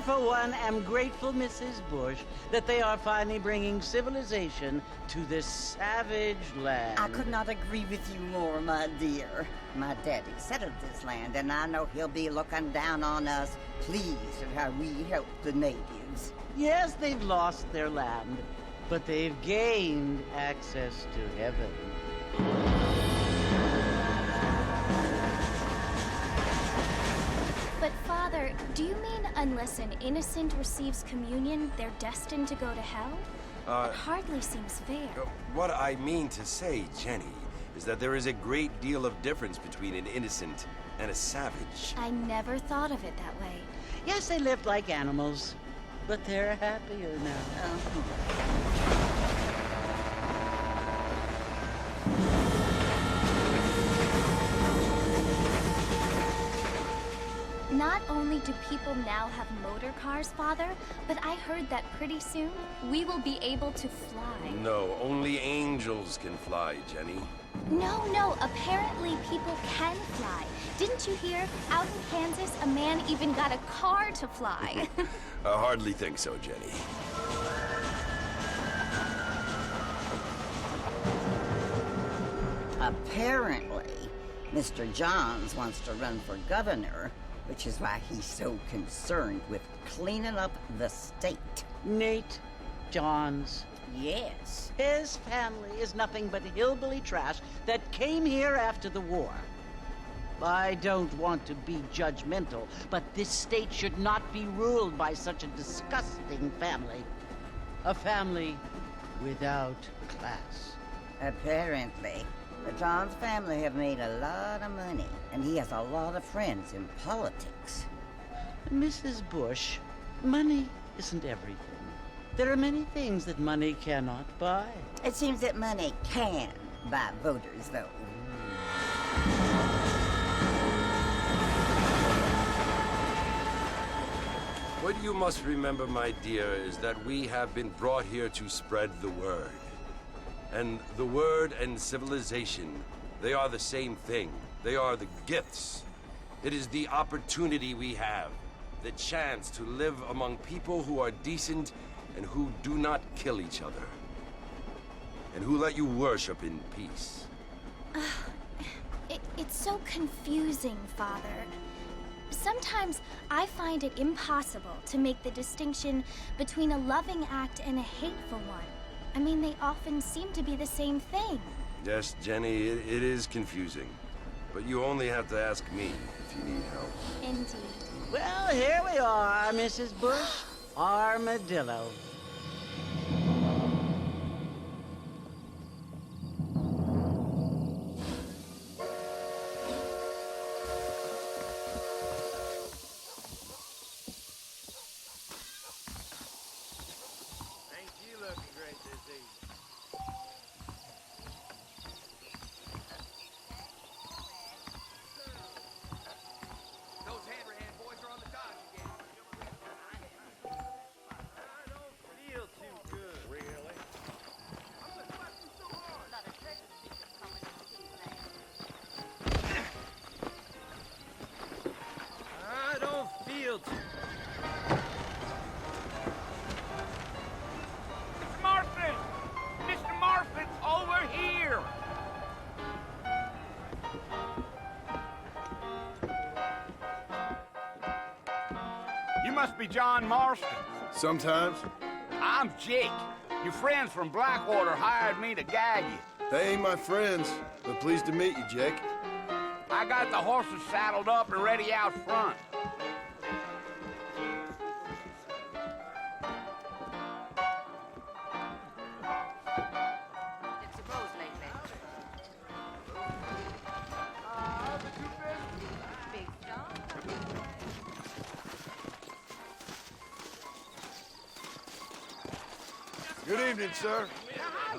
for one, am grateful, Mrs. Bush, that they are finally bringing civilization to this savage land. I could not agree with you more, my dear. My daddy settled this land, and I know he'll be looking down on us, pleased at how we help the natives. Yes, they've lost their land, but they've gained access to heaven. But Father, do you mean unless an innocent receives communion, they're destined to go to hell? That hardly seems fair. What I mean to say, Jenny, is that there is a great deal of difference between an innocent and a savage. I never thought of it that way. Yes, they lived like animals, but they're happier now. Not only do people now have motor cars, Father, but I heard that pretty soon we will be able to fly. No, only angels can fly, Jenny. No, apparently people can fly. Didn't you hear? Out in Kansas, a man even got a car to fly. I hardly think so, Jenny. Apparently, Mr. Johns wants to run for governor, which is why he's so concerned with cleaning up the state. Nate Johns. Yes. His family is nothing but hillbilly trash that came here after the war. I don't want to be judgmental, but this state should not be ruled by such a disgusting family. A family without class. Apparently. The Johns family have made a lot of money, and he has a lot of friends in politics. Mrs. Bush, money isn't everything. There are many things that money cannot buy. It seems that money can buy voters, though. What you must remember, my dear, is that we have been brought here to spread the word. And the word and civilization, they are the same thing. They are the gifts. It is the opportunity we have, the chance to live among people who are decent and who do not kill each other, and who let you worship in peace. It's so confusing, Father. Sometimes I find it impossible to make the distinction between a loving act and a hateful one. I mean, they often seem to be the same thing. Yes, Jenny, it is confusing. But you only have to ask me if you need help. Indeed. Well, here we are, Mrs. Bush. Armadillo. Mr. Marston! Mr. Marston's over here! You must be John Marston. Sometimes. I'm Jake. Your friends from Blackwater hired me to guide you. They ain't my friends, but pleased to meet you, Jake. I got the horses saddled up and ready out front. Good evening, sir.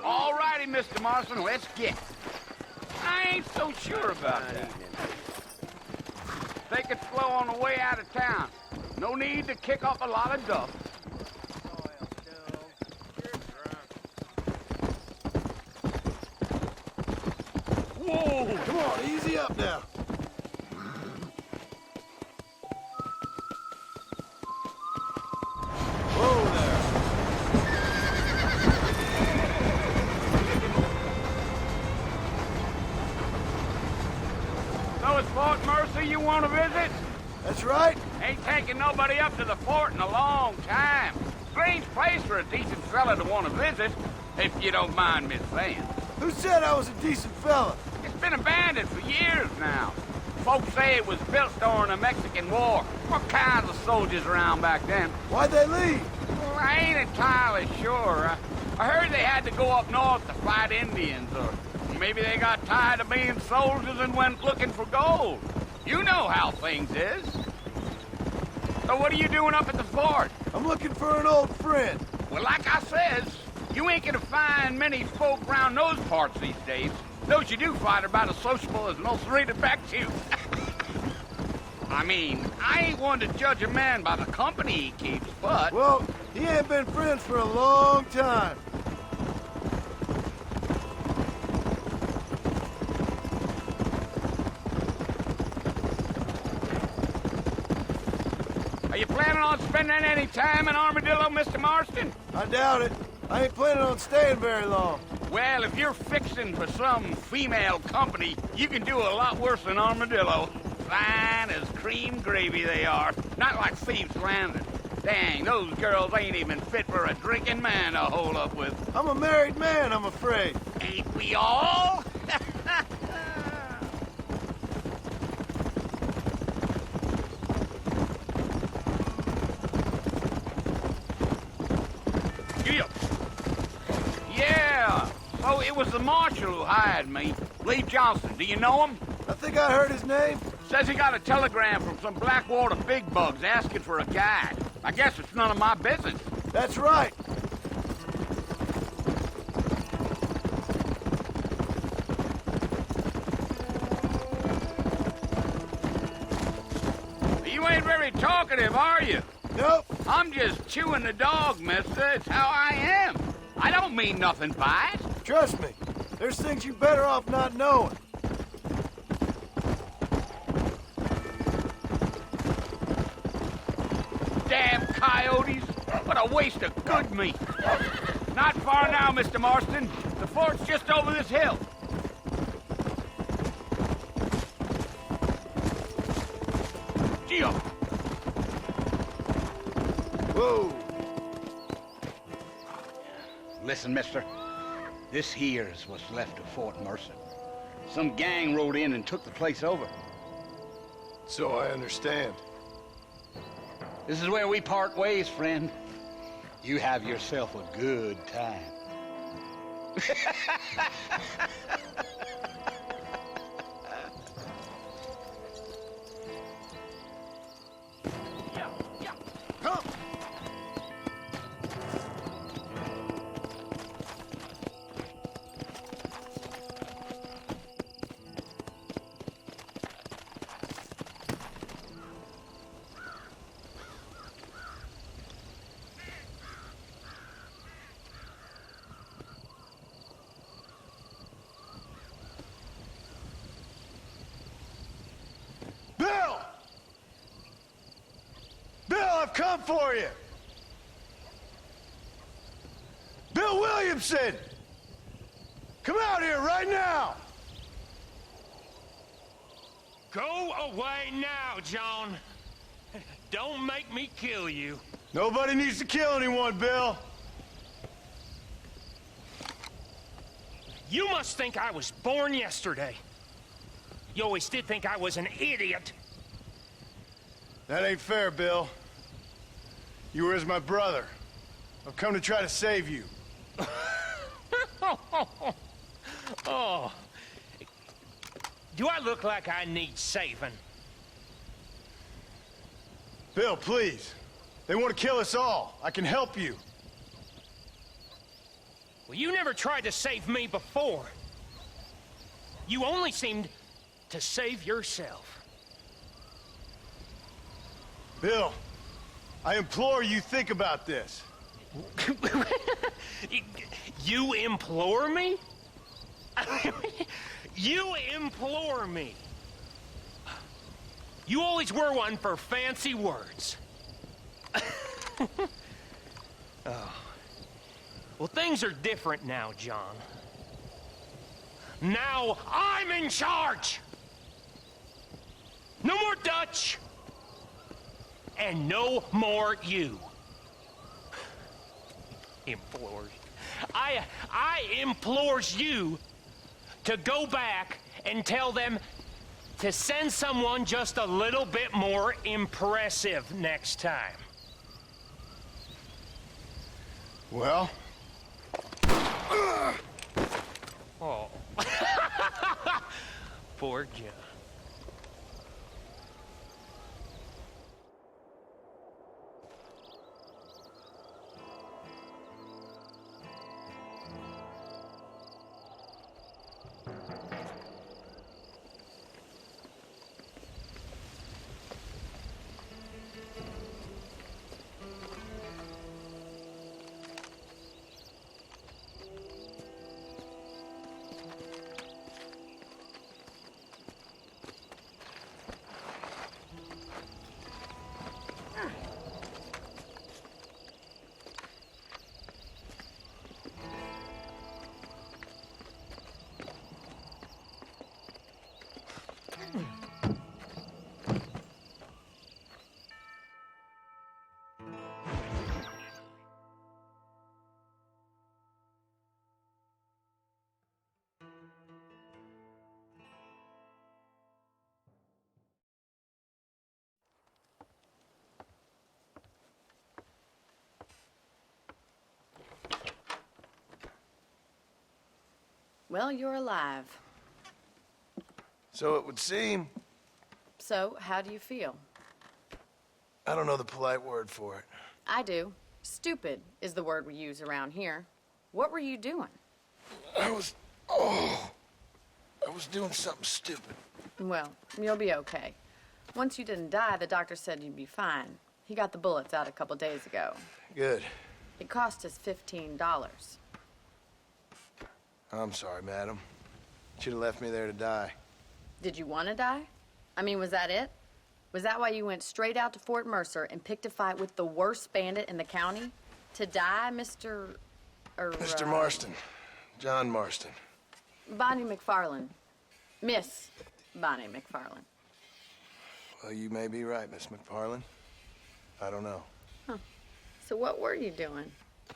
All righty, Mr. Marston, let's get it. I ain't so sure about that. Take it slow on the way out of town. No need to kick up a lot of dust. Whoa! Come on, easy up now. Mercer you want to visit? That's right. Ain't taking nobody up to the fort in a long time. Strange place for a decent fella to want to visit, if you don't mind me saying. Who said I was a decent fella? It's been abandoned for years now. Folks say it was built during the Mexican War. What kinds of soldiers around back then? Why'd they leave? Well, I ain't entirely sure. I heard they had to go up north to fight Indians, or maybe they got tired of being soldiers and went looking for gold. You know how things is. So what are you doing up at the fort? I'm looking for an old friend. Well, like I says, you ain't gonna find many folk around those parts these days. Those you do find are about as sociable as most rated back to. I mean, I ain't one to judge a man by the company he keeps, but... Well, he ain't been friends for a long time. Are you planning on spending any time in Armadillo, Mr. Marston? I doubt it. I ain't planning on staying very long. Well, if you're fixing for some female company, you can do a lot worse than Armadillo. Fine as cream gravy they are. Not like Thieves' Landing. Dang, those girls ain't even fit for a drinking man to hold up with. I'm a married man, I'm afraid. Ain't we all? Yeah. So it was the marshal who hired me. Lee Johnson. Do you know him? I think I heard his name. Says he got a telegram from some Blackwater big bugs asking for a guide. I guess it's none of my business. That's right. You ain't very talkative, are you? Nope. I'm just chewing the dog, mister. It's how I am. I don't mean nothing by it. Trust me. There's things you better off not knowing. Damn coyotes. What a waste of good meat. Not far now, Mr. Marston. The fort's just over this hill. Geo. Whoa. Listen, mister. This here's what's left of Fort Mercer. Some gang rode in and took the place over. So I understand. This is where we part ways, friend. You have yourself a good time. Come. Bill! Bill, I've come for you! Bill Williamson! Come out here right now! Go away now, John. Don't make me kill you. Nobody needs to kill anyone, Bill. You must think I was born yesterday. You always did think I was an idiot. That ain't fair, Bill. You were as my brother. I've come to try to save you. Oh. Do I look like I need saving? Bill, please. They want to kill us all. I can help you. Well, you never tried to save me before. You only seemed to save yourself. Bill, I implore you think about this. You implore me? You implore me. You always were one for fancy words. Oh. Well, things are different now, John. Now I'm in charge! No more Dutch! And no more you. Implores. I implores you to go back and tell them to send someone just a little bit more impressive next time. Well? Oh. Poor John. Well, you're alive. So it would seem. So, how do you feel? I don't know the polite word for it. I do. Stupid is the word we use around here. What were you doing? I was doing something stupid. Well, you'll be okay. Once you didn't die, the doctor said you'd be fine. He got the bullets out a couple days ago. Good. It cost us $15. I'm sorry, madam. Should have left me there to die. Did you want to die? I mean, was that it? Was that why you went straight out to Fort Mercer and picked a fight with the worst bandit in the county? To die, Mr. Mr. Marston. John Marston. Bonnie McFarlane. Miss Bonnie McFarlane. Well, you may be right, Miss McFarlane. I don't know. So what were you doing? I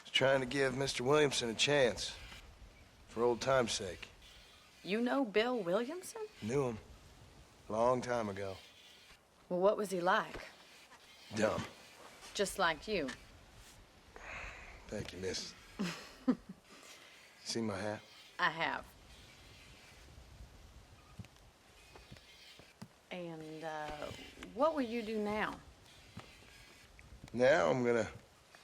was trying to give Mr. Williamson a chance. For old time's sake. You know Bill Williamson? Knew him. Long time ago. Well, what was he like? Dumb. Just like you. Thank you, miss. See my hat? I have. And, what will you do now? Now I'm gonna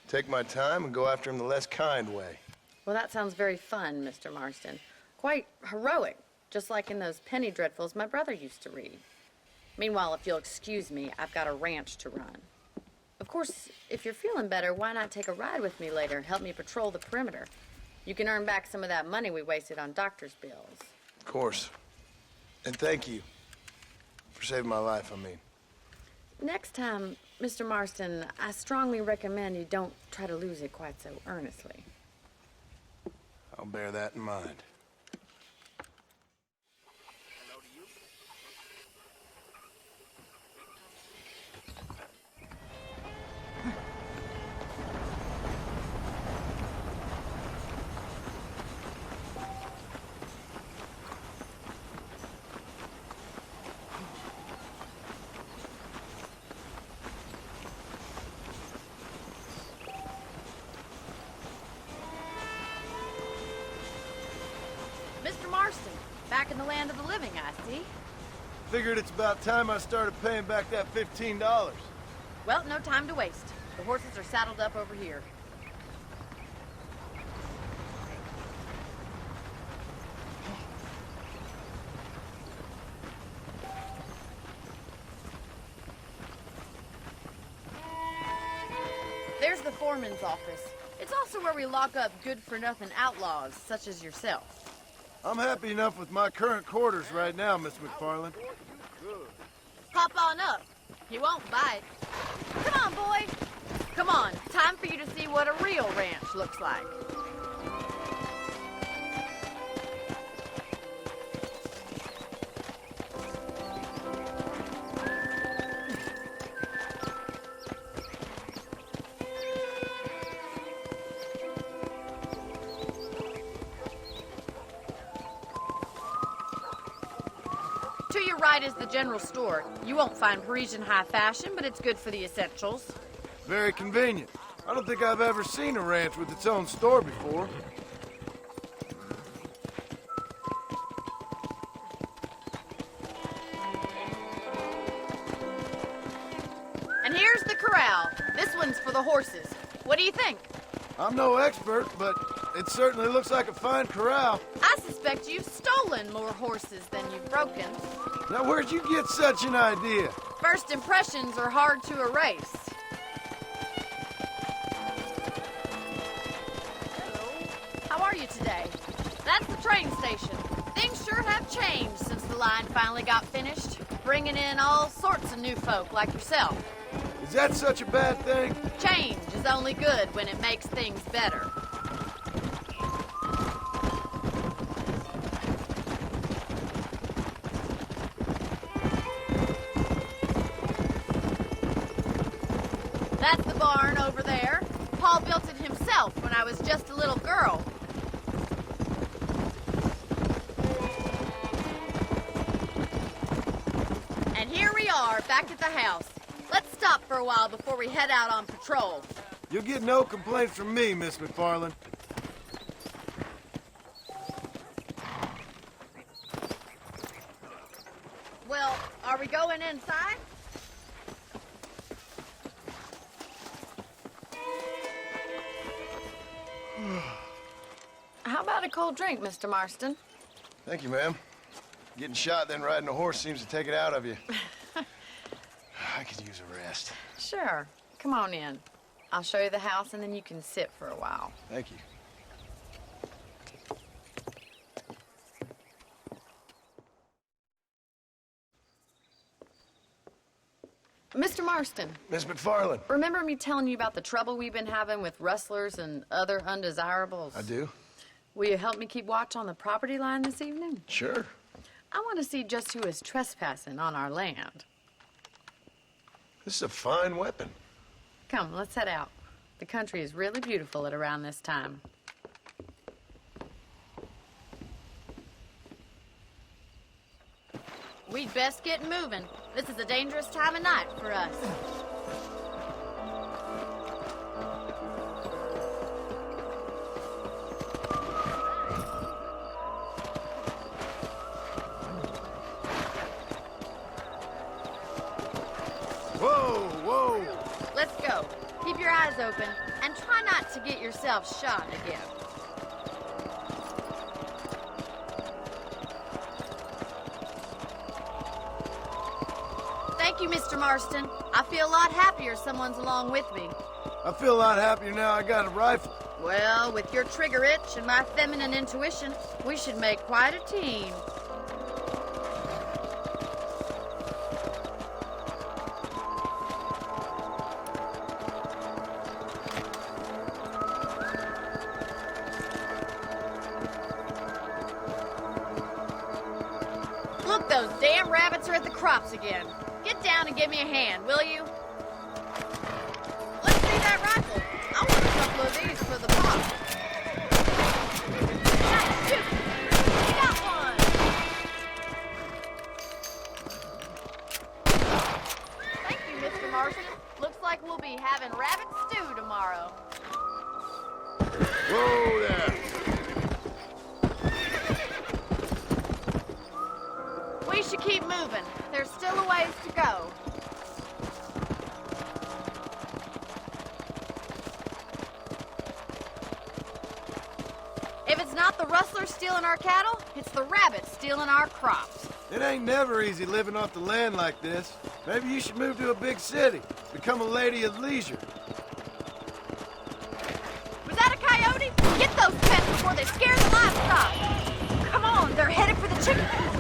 take my time and go after him the less kind way. Well, that sounds very fun, Mr. Marston. Quite heroic, just like in those penny dreadfuls my brother used to read. Meanwhile, if you'll excuse me, I've got a ranch to run. Of course, if you're feeling better, why not take a ride with me later and help me patrol the perimeter? You can earn back some of that money we wasted on doctor's bills. Of course. And thank you for saving my life, I mean. Next time, Mr. Marston, I strongly recommend you don't try to lose it quite so earnestly. I'll bear that in mind. Mr. Marston, back in the land of the living, I see. Figured it's about time I started paying back that $15. Well, no time to waste. The horses are saddled up over here. There's the foreman's office. It's also where we lock up good-for-nothing outlaws, such as yourself. I'm happy enough with my current quarters right now, Miss McFarlane. Hop on up. You won't bite. Come on, boy. Come on. Time for you to see what a real ranch looks like. right is the general store. You won't find Parisian high fashion, but it's good for the essentials. Very convenient. I don't think I've ever seen a ranch with its own store before. And here's the corral. This one's for the horses. What do you think? I'm no expert, but it certainly looks like a fine corral. I suspect you've stolen more horses than you've broken. Now, where'd you get such an idea? First impressions are hard to erase. How are you today? That's the train station. Things sure have changed since the line finally got finished, bringing in all sorts of new folk like yourself. Is that such a bad thing? Change is only good when it makes things better. That's the barn over there. Paul built it himself when I was just a little girl. And here we are, back at the house. Let's stop for a while before we head out on patrol. You'll get no complaints from me, Miss McFarland. Well, are we going inside? How about a cold drink, Mr. Marston? Thank you, ma'am. Getting shot, then riding a horse seems to take it out of you. I could use a rest. Sure. Come on in. I'll show you the house, and then you can sit for a while. Thank you. Mr. Marston, Miss McFarland. remember me telling you about the trouble we've been having with rustlers and other undesirables? I do? Will you help me keep watch on the property line this evening? Sure. I want to see just who is trespassing on our land. This is a fine weapon. Come, let's head out. The country is really beautiful at around this time. We'd best get moving. This is a dangerous time of night for us. Whoa, whoa! Let's go. Keep your eyes open and try not to get yourself shot again. Thank you, Mr. Marston. I feel a lot happier someone's along with me. I feel a lot happier now I got a rifle. Well, with your trigger itch and my feminine intuition, we should make quite a team. Look, those damn rabbits are at the crops again. Get down and give me a hand, will you? Let's see that rifle. I want a couple of these for the pop. Nice, shoot! We got one! Thank you, Mr. Marston. Looks like we'll be having rabbit stew tomorrow. Whoa there! We should keep moving. There's still a ways to go. If it's not the rustlers stealing our cattle, it's the rabbits stealing our crops. It ain't never easy living off the land like this. Maybe you should move to a big city. Become a lady of leisure. Was that a coyote? Get those pets before they scare the livestock. Come on, they're headed for the chicken coop.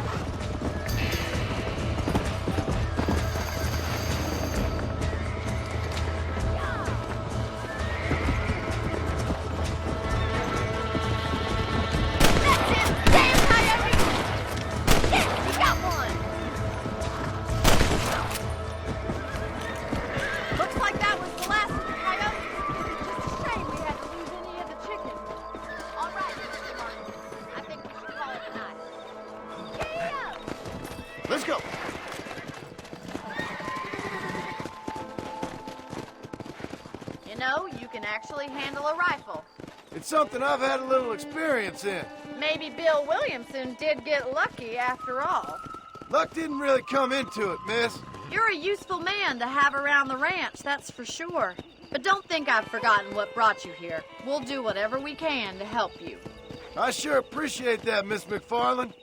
actually handle a rifle. It's something I've had a little experience in. Maybe Bill Williamson did get lucky after all. Luck didn't really come into it, miss. You're a useful man to have around the ranch, that's for sure. But don't think I've forgotten what brought you here. We'll do whatever we can to help you. I sure appreciate that, Miss McFarland.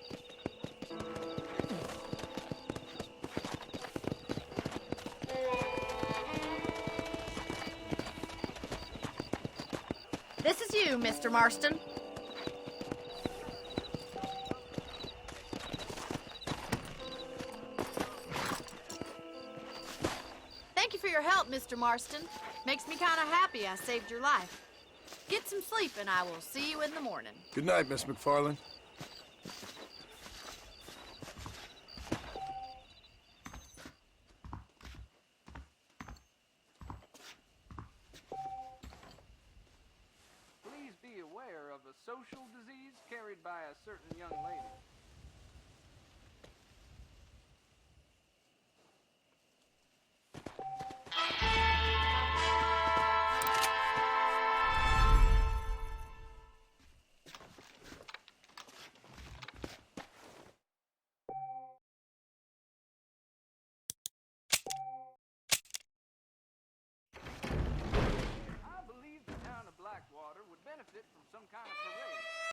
This is you, Mr. Marston. Thank you for your help, Mr. Marston. Makes me kind of happy I saved your life. Get some sleep, and I will see you in the morning. Good night, Miss McFarland. Please be aware of a social disease carried by a certain young lady. I believe the town of Blackwater would benefit from some kind of